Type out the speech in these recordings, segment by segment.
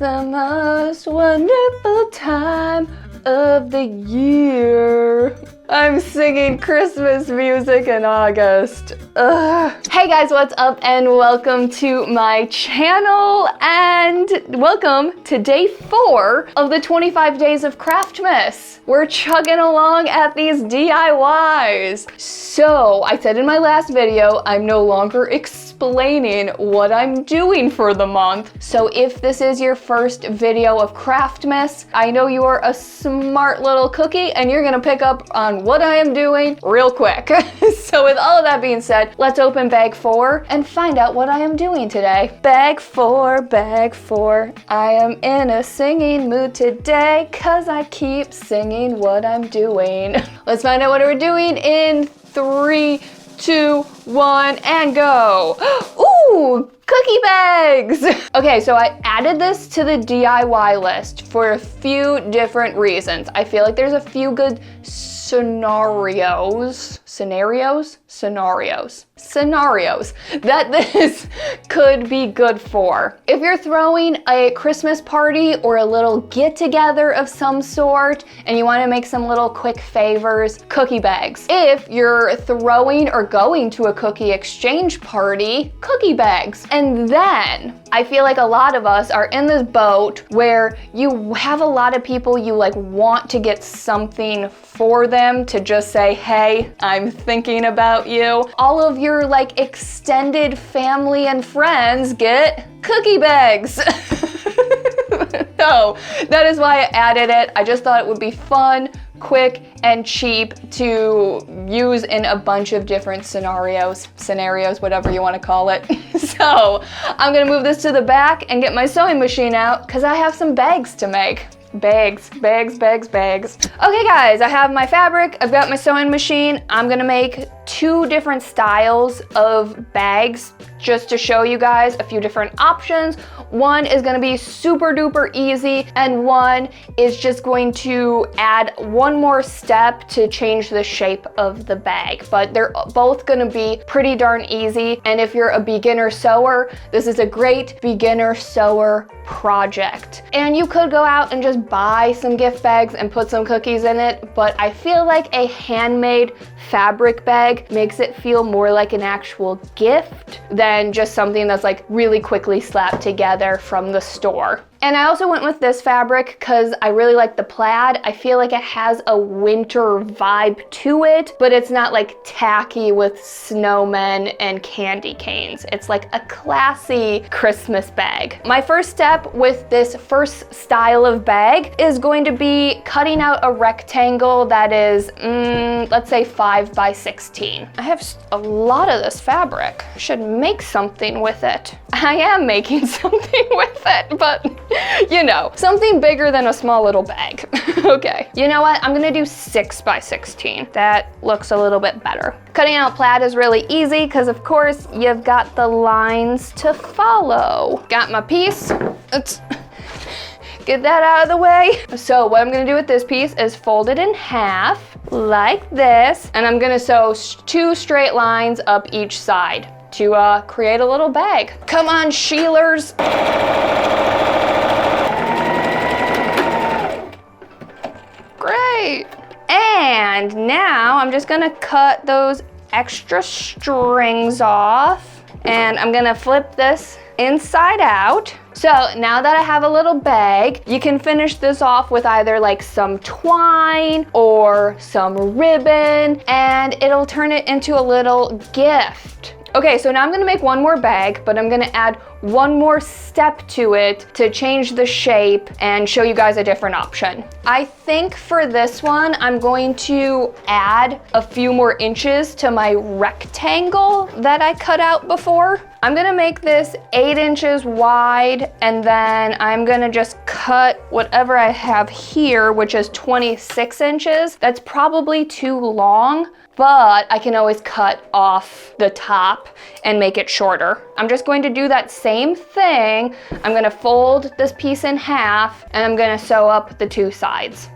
the most wonderful time of the year. I'm singing Christmas music in August. Ugh. Hey guys, what's up and welcome to my channel and welcome to day 4 of the 25 days of Craftmas. We're chugging along at these DIYs. So I said in my last video, I'm no longer explaining what I'm doing for the month. So if this is your first video of Craftmas, I know you are a smart little cookie and you're gonna pick up on what I am doing real quick. So with all of that being said, let's open bag 4 and find out what I am doing today. Bag 4, I am in a singing mood today, cause I keep singing what I'm doing. Let's find out what we're doing in 3, 2, 1, and go. Ooh, cookie bags. Okay, so I added this to the DIY list for a few different reasons. I feel like there's a few good scenarios that this could be good for. If you're throwing a Christmas party or a little get together of some sort and you want to make some little quick favors, cookie bags. If you're throwing or going to a cookie exchange party, cookie bags. And then I feel like a lot of us are in this boat where you have a lot of people you like want to get something for them to just say, hey, I'm thinking about you. All of your like extended family and friends get cookie bags. So that is why I added it. I just thought it would be fun, quick, and cheap to use in a bunch of different scenarios, whatever you want to call it. So I'm gonna move this to the back and get my sewing machine out because I have some bags to make. Bags. Okay guys, I have my fabric, I've got my sewing machine. I'm gonna make 2 different styles of bags just to show you guys a few different options. One is gonna be super duper easy and one is just going to add one more step to change the shape of the bag. But they're both gonna be pretty darn easy. And if you're a beginner sewer, this is a great beginner sewer project. And you could go out and just buy some gift bags and put some cookies in it, but I feel like a handmade fabric bag makes it feel more like an actual gift than just something that's like really quickly slapped together from the store. And I also went with this fabric because I really like the plaid. I feel like it has a winter vibe to it, but it's not like tacky with snowmen and candy canes. It's like a classy Christmas bag. My first step with this first style of bag is going to be cutting out a rectangle that is, let's say 5 by 16. I have a lot of this fabric. I should make something with it. I am making something with it, but you know, something bigger than a small little bag. Okay, you know what? I'm gonna do 6 by 16. That looks a little bit better. Cutting out plaid is really easy because of course you've got the lines to follow. Got my piece. Let's get that out of the way. So what I'm gonna do with this piece is fold it in half like this, and I'm gonna sew 2 straight lines up each side to create a little bag. Come on, Sheelers. Great. And now I'm just gonna cut those extra strings off and I'm gonna flip this inside out. So now that I have a little bag, you can finish this off with either like some twine or some ribbon and it'll turn it into a little gift. Okay, so now I'm gonna make one more bag, but I'm gonna add one more step to it to change the shape and show you guys a different option. I think for this one, I'm going to add a few more inches to my rectangle that I cut out before. I'm gonna make this 8 inches wide and then I'm gonna just cut whatever I have here, which is 26 inches. That's probably too long, but I can always cut off the top and make it shorter. I'm just going to do that same thing. I'm gonna fold this piece in half and I'm gonna sew up the 2 sides.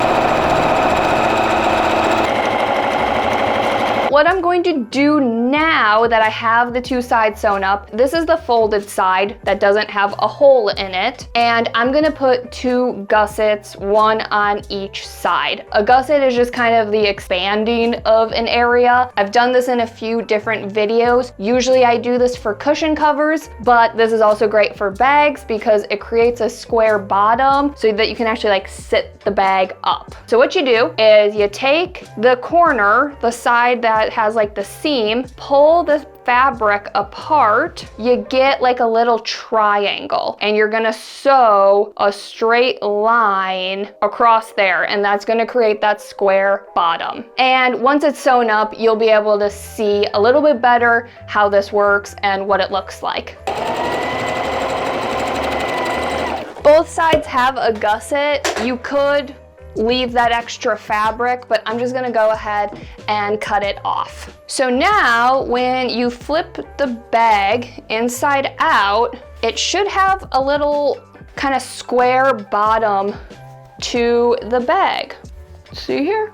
what I'm going to do now that I have the two sides sewn up, this is the folded side that doesn't have a hole in it, and I'm gonna put 2 gussets, one on each side. A gusset is just kind of the expanding of an area. I've done this in a few different videos. Usually I do this for cushion covers, but this is also great for bags because it creates a square bottom so that you can actually like sit the bag up. So what you do is you take the corner, the side that has like the seam, pull the fabric apart, you get like a little triangle, and you're gonna sew a straight line across there, and that's gonna create that square bottom. And once it's sewn up, you'll be able to see a little bit better how this works and what it looks like. Both sides have a gusset. You could leave that extra fabric, but I'm just gonna go ahead and cut it off. So now when you flip the bag inside out, it should have a little kind of square bottom to the bag. See here?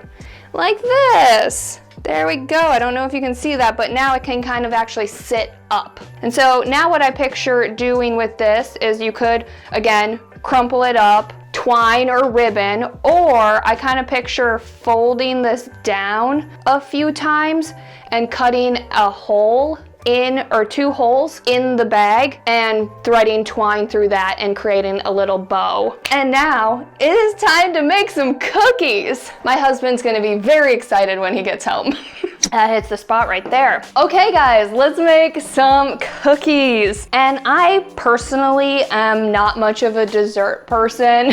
Like this. There we go. I don't know if you can see that, but now it can kind of actually sit up. And so now what I picture doing with this is you could, again, crumple it up, twine or ribbon, or I kind of picture folding this down a few times and cutting a hole in, or 2 holes in the bag, and threading twine through that and creating a little bow. And now it is time to make some cookies. My husband's gonna be very excited when he gets home. That hits the spot right there. Okay guys, let's make some cookies. And I personally am not much of a dessert person.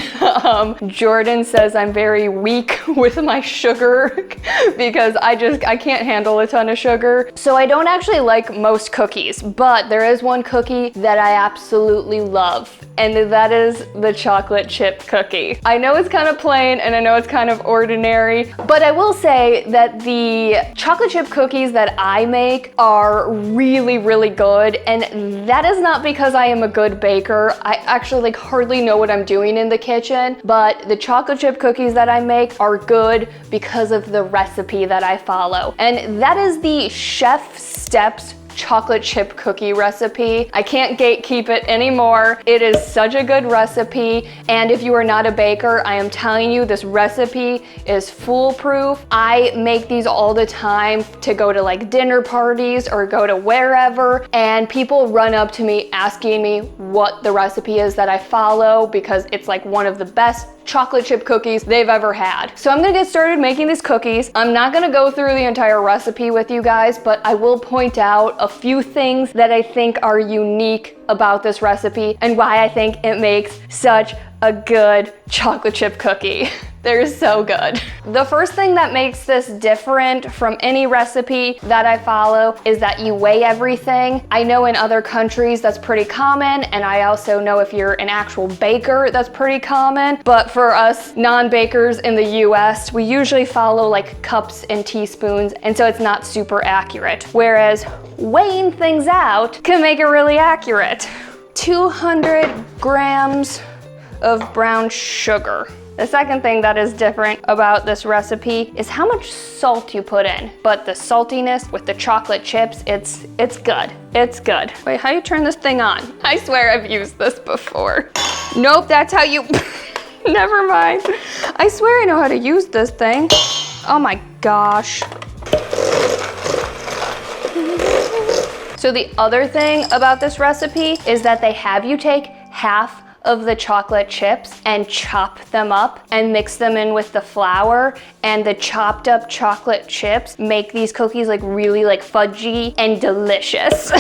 Jordan says I'm very weak with my sugar because I can't handle a ton of sugar. So I don't actually like most cookies, but there is one cookie that I absolutely love, and that is the chocolate chip cookie. I know it's kind of plain and I know it's kind of ordinary, but I will say that the chocolate chip cookies that I make are really, really good, and that is not because I am a good baker. I actually like hardly know what I'm doing in the kitchen, but the chocolate chip cookies that I make are good because of the recipe that I follow, and that is the Chef Steps chocolate chip cookie recipe. I can't gatekeep it anymore. It is such a good recipe, and if you are not a baker, I am telling you, this recipe is foolproof. I make these all the time to go to like dinner parties or go to wherever, and people run up to me asking me what the recipe is that I follow because it's like one of the best chocolate chip cookies they've ever had. So I'm gonna get started making these cookies. I'm not gonna go through the entire recipe with you guys, but I will point out a few things that I think are unique about this recipe and why I think it makes such a good chocolate chip cookie. They're so good. The first thing that makes this different from any recipe that I follow is that you weigh everything. I know in other countries that's pretty common, and I also know if you're an actual baker that's pretty common, but for us non-bakers in the US, we usually follow like cups and teaspoons, and so it's not super accurate. Whereas weighing things out can make it really accurate. 200 grams of brown sugar. The second thing that is different about this recipe is how much salt you put in. But the saltiness with the chocolate chips, it's good. It's good. Wait, how do you turn this thing on? I swear I've used this before. Nope, that's how you, never mind. I swear I know how to use this thing. Oh my gosh. So the other thing about this recipe is that they have you take half of the chocolate chips and chop them up and mix them in with the flour, and the chopped up chocolate chips make these cookies like really like fudgy and delicious.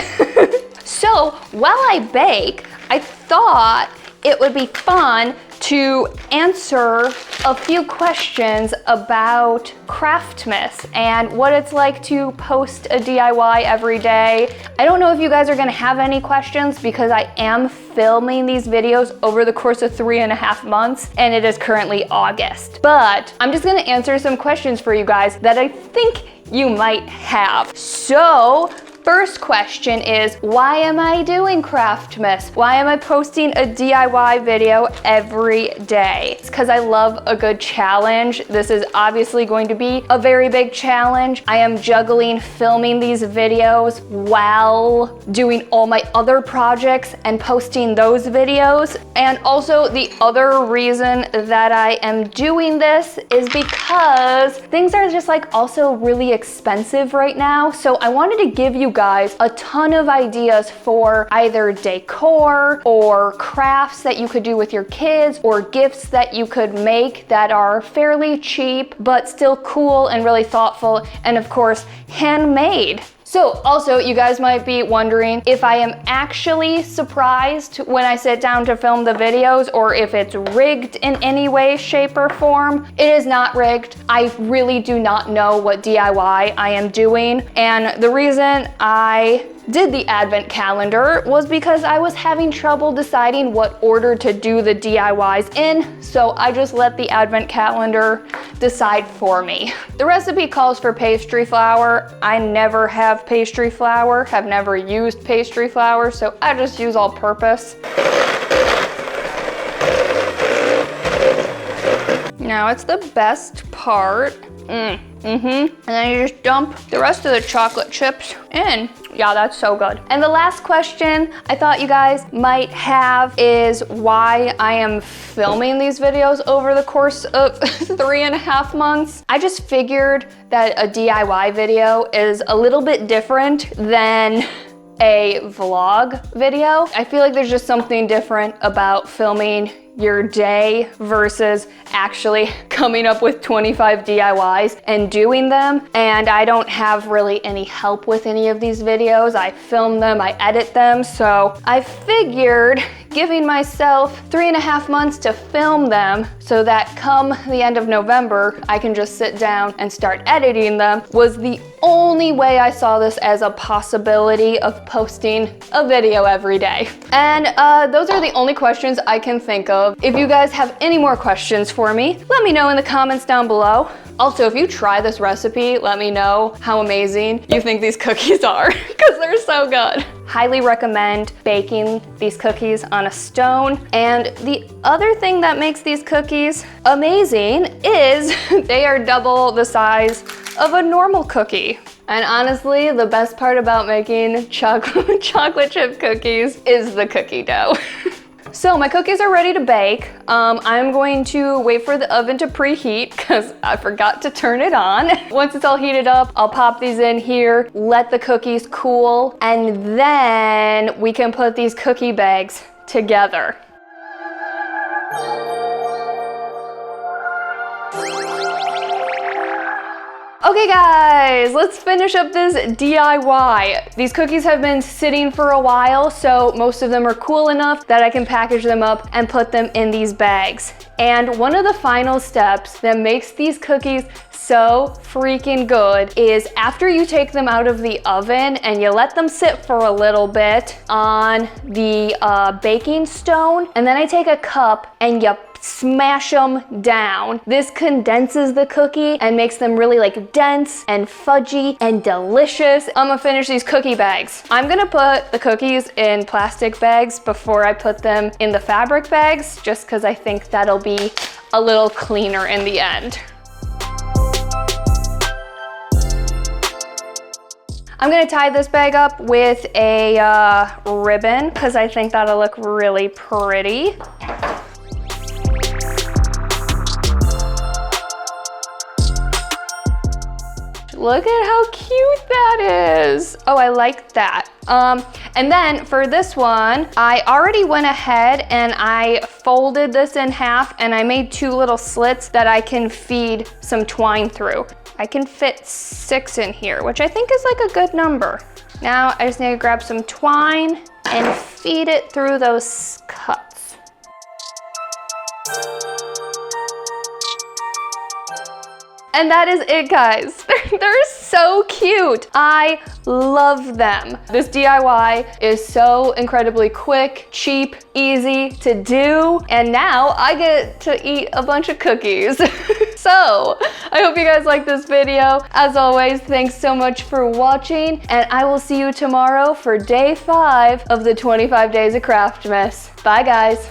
So while I bake, I thought it would be fun to answer a few questions about Craftmas and what it's like to post a DIY every day. I don't know if you guys are gonna have any questions because I am filming these videos over the course of 3.5 months, and it is currently August. But I'm just gonna answer some questions for you guys that I think you might have. So first question is, why am I doing Craftmas? Why am I posting a DIY video every day? It's because I love a good challenge. This is obviously going to be a very big challenge. I am juggling filming these videos while doing all my other projects and posting those videos. And also the other reason that I am doing this is because things are just like also really expensive right now. So I wanted to give you guys a ton of ideas for either decor or crafts that you could do with your kids or gifts that you could make that are fairly cheap but still cool and really thoughtful, and of course handmade. So also, you guys might be wondering if I am actually surprised when I sit down to film the videos or if it's rigged in any way, shape, or form. It is not rigged. I really do not know what DIY I am doing. And the reason I did the advent calendar was because I was having trouble deciding what order to do the DIYs in, so I just let the advent calendar decide for me. The recipe calls for pastry flour. I never have pastry flour, have never used pastry flour, so I just use all purpose. Now it's the best part. And then you just dump the rest of the chocolate chips in. Yeah, that's so good. And the last question I thought you guys might have is why I am filming these videos over the course of 3.5 months. I just figured that a DIY video is a little bit different than a vlog video. I feel like there's just something different about filming your day versus actually coming up with 25 DIYs and doing them. And I don't have really any help with any of these videos. I film them, I edit them. So I figured giving myself 3.5 months to film them so that come the end of November, I can just sit down and start editing them was the only way I saw this as a possibility of posting a video every day. And those are the only questions I can think of. If you guys have any more questions for me, let me know in the comments down below. Also, if you try this recipe, let me know how amazing you think these cookies are, because they're so good. Highly recommend baking these cookies on a stone. And the other thing that makes these cookies amazing is they are double the size of a normal cookie. And honestly, the best part about making chocolate chip cookies is the cookie dough. So my cookies are ready to bake. I'm going to wait for the oven to preheat because I forgot to turn it on. Once it's all heated up, I'll pop these in here, let the cookies cool, and then we can put these cookie bags together. Okay guys, let's finish up this DIY. These cookies have been sitting for a while, so most of them are cool enough that I can package them up and put them in these bags. And one of the final steps that makes these cookies so freaking good is after you take them out of the oven and you let them sit for a little bit on the baking stone, and then I take a cup and you smash them down. This condenses the cookie and makes them really like dense and fudgy and delicious. I'm gonna finish these cookie bags. I'm gonna put the cookies in plastic bags before I put them in the fabric bags, just because I think that'll be a little cleaner in the end. I'm gonna tie this bag up with a ribbon because I think that'll look really pretty. Look at how cute that is. Oh, I like that. And then for this one, I already went ahead and I folded this in half and I made 2 little slits that I can feed some twine through. I can fit 6 in here, which I think is like a good number. Now I just need to grab some twine and feed it through those cuts. And that is it, guys. They're so cute. I love them. This DIY is so incredibly quick, cheap, easy to do, and now I get to eat a bunch of cookies. So, I hope you guys liked this video. As always, thanks so much for watching, and I will see you tomorrow for day 5 of the 25 days of Craftmas. Bye, guys.